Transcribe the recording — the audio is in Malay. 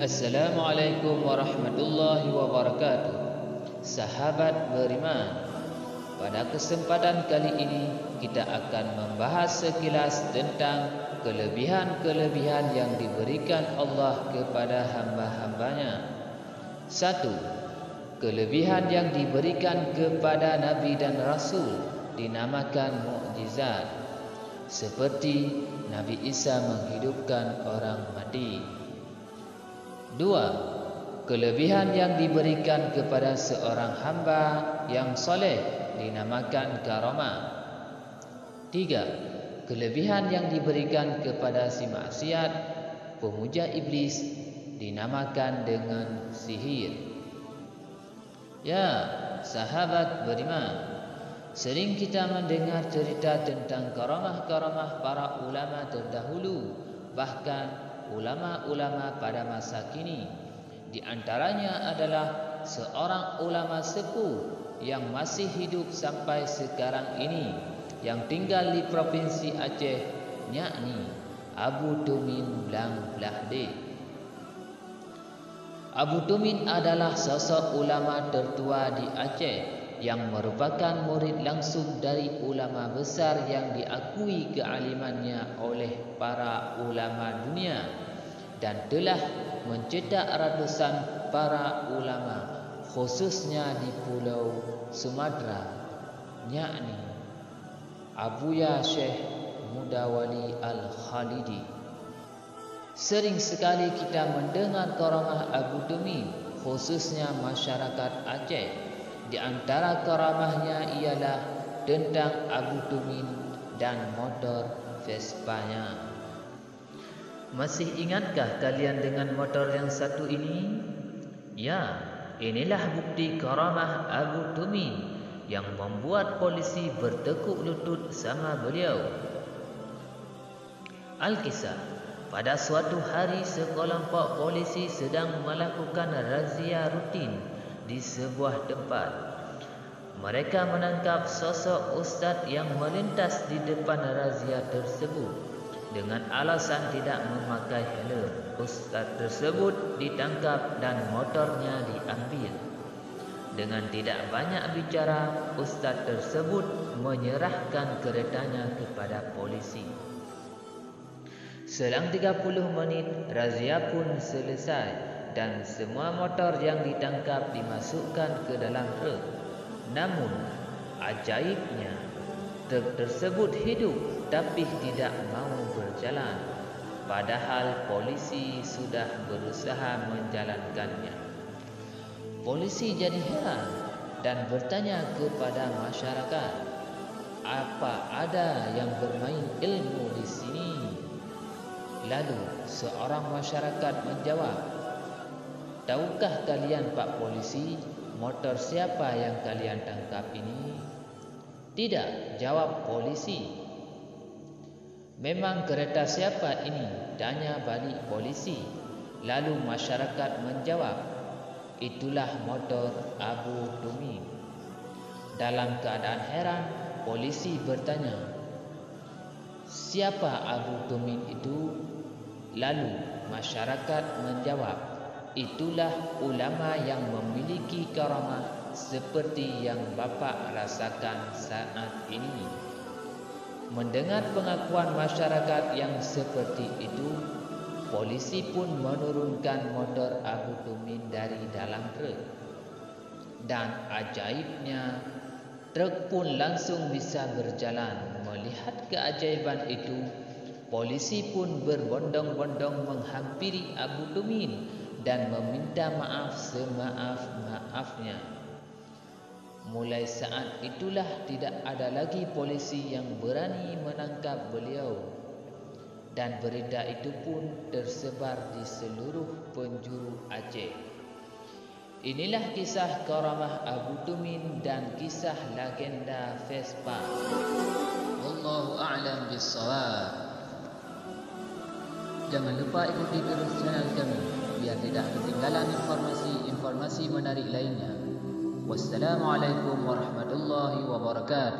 Assalamualaikum warahmatullahi wabarakatuh. Sahabat beriman, pada kesempatan kali ini kita akan membahas sekilas tentang kelebihan-kelebihan yang diberikan Allah kepada hamba-hambanya. 1. Kelebihan yang diberikan kepada Nabi dan Rasul dinamakan mukjizat, seperti Nabi Isa menghidupkan orang mati. 2. Kelebihan yang diberikan kepada seorang hamba yang soleh dinamakan karamah. 3. Kelebihan yang diberikan kepada si maksiat, pemuja iblis, dinamakan dengan sihir. Ya, sahabat beriman, sering kita mendengar cerita tentang karamah-karamah para ulama terdahulu, bahkan ulama-ulama pada masa kini. Di antaranya adalah seorang ulama sepuh yang masih hidup sampai sekarang ini, yang tinggal di Provinsi Aceh, yakni Abu Tumin Blang Blahde. Abu Tumin adalah sosok ulama tertua di Aceh yang merupakan murid langsung dari ulama besar yang diakui kealimannya oleh para ulama dunia, dan telah mencetak ratusan para ulama, khususnya di Pulau Sumatera, yakni Abuya Syekh Mudawali Al-Khalidi. Sering sekali kita mendengar karamah Abu Tumin, khususnya masyarakat Aceh. Di antara karamahnya ialah tentang Abu Tumin dan motor Vespanya. Masih ingatkah kalian dengan motor yang satu ini? Ya, inilah bukti karamah Abu Tumin yang membuat polisi bertekuk lutut sama beliau. Al-Kisah, pada suatu hari sekelompok polisi sedang melakukan razia rutin di sebuah tempat. Mereka menangkap sosok ustaz yang melintas di depan razia tersebut dengan alasan tidak memakai helm. Ustaz tersebut ditangkap dan motornya diambil. Dengan tidak banyak bicara, ustaz tersebut menyerahkan keretanya kepada polisi. Selang 30 menit, razia pun selesai dan semua motor yang ditangkap dimasukkan ke dalam truk. Namun, ajaibnya, truk tersebut hidup tapi tidak mau berjalan, padahal polisi sudah berusaha menjalankannya. Polisi jadi heran dan bertanya kepada masyarakat, apa ada yang bermain ilmu di sini? Lalu seorang masyarakat menjawab, tahukah kalian Pak Polisi, motor siapa yang kalian tangkap ini? Tidak, jawab polisi. Memang kereta siapa ini? Tanya balik polisi. Lalu masyarakat menjawab, itulah motor Abu Tumin. Dalam keadaan heran, polisi bertanya, siapa Abu Tumin itu? Lalu masyarakat menjawab, itulah ulama yang memiliki karamah seperti yang Bapak rasakan saat ini. Mendengar pengakuan masyarakat yang seperti itu, polisi pun menurunkan motor Abu Tumin dari dalam truk. Dan ajaibnya, truk pun langsung bisa berjalan. Melihat keajaiban itu, polisi pun berbondong-bondong menghampiri Abu Tumin dan meminta maaf semaaf-maafnya. Mulai saat itulah tidak ada lagi polisi yang berani menangkap beliau, dan berita itu pun tersebar di seluruh penjuru Aceh. Inilah kisah karamah Abu Tumin dan kisah legenda Vespa. Wallahu a'lam bissawab. Jangan lupa ikuti terus channel kami biar tidak ketinggalan informasi menarik lainnya. Wassalamualaikum warahmatullahi wabarakatuh.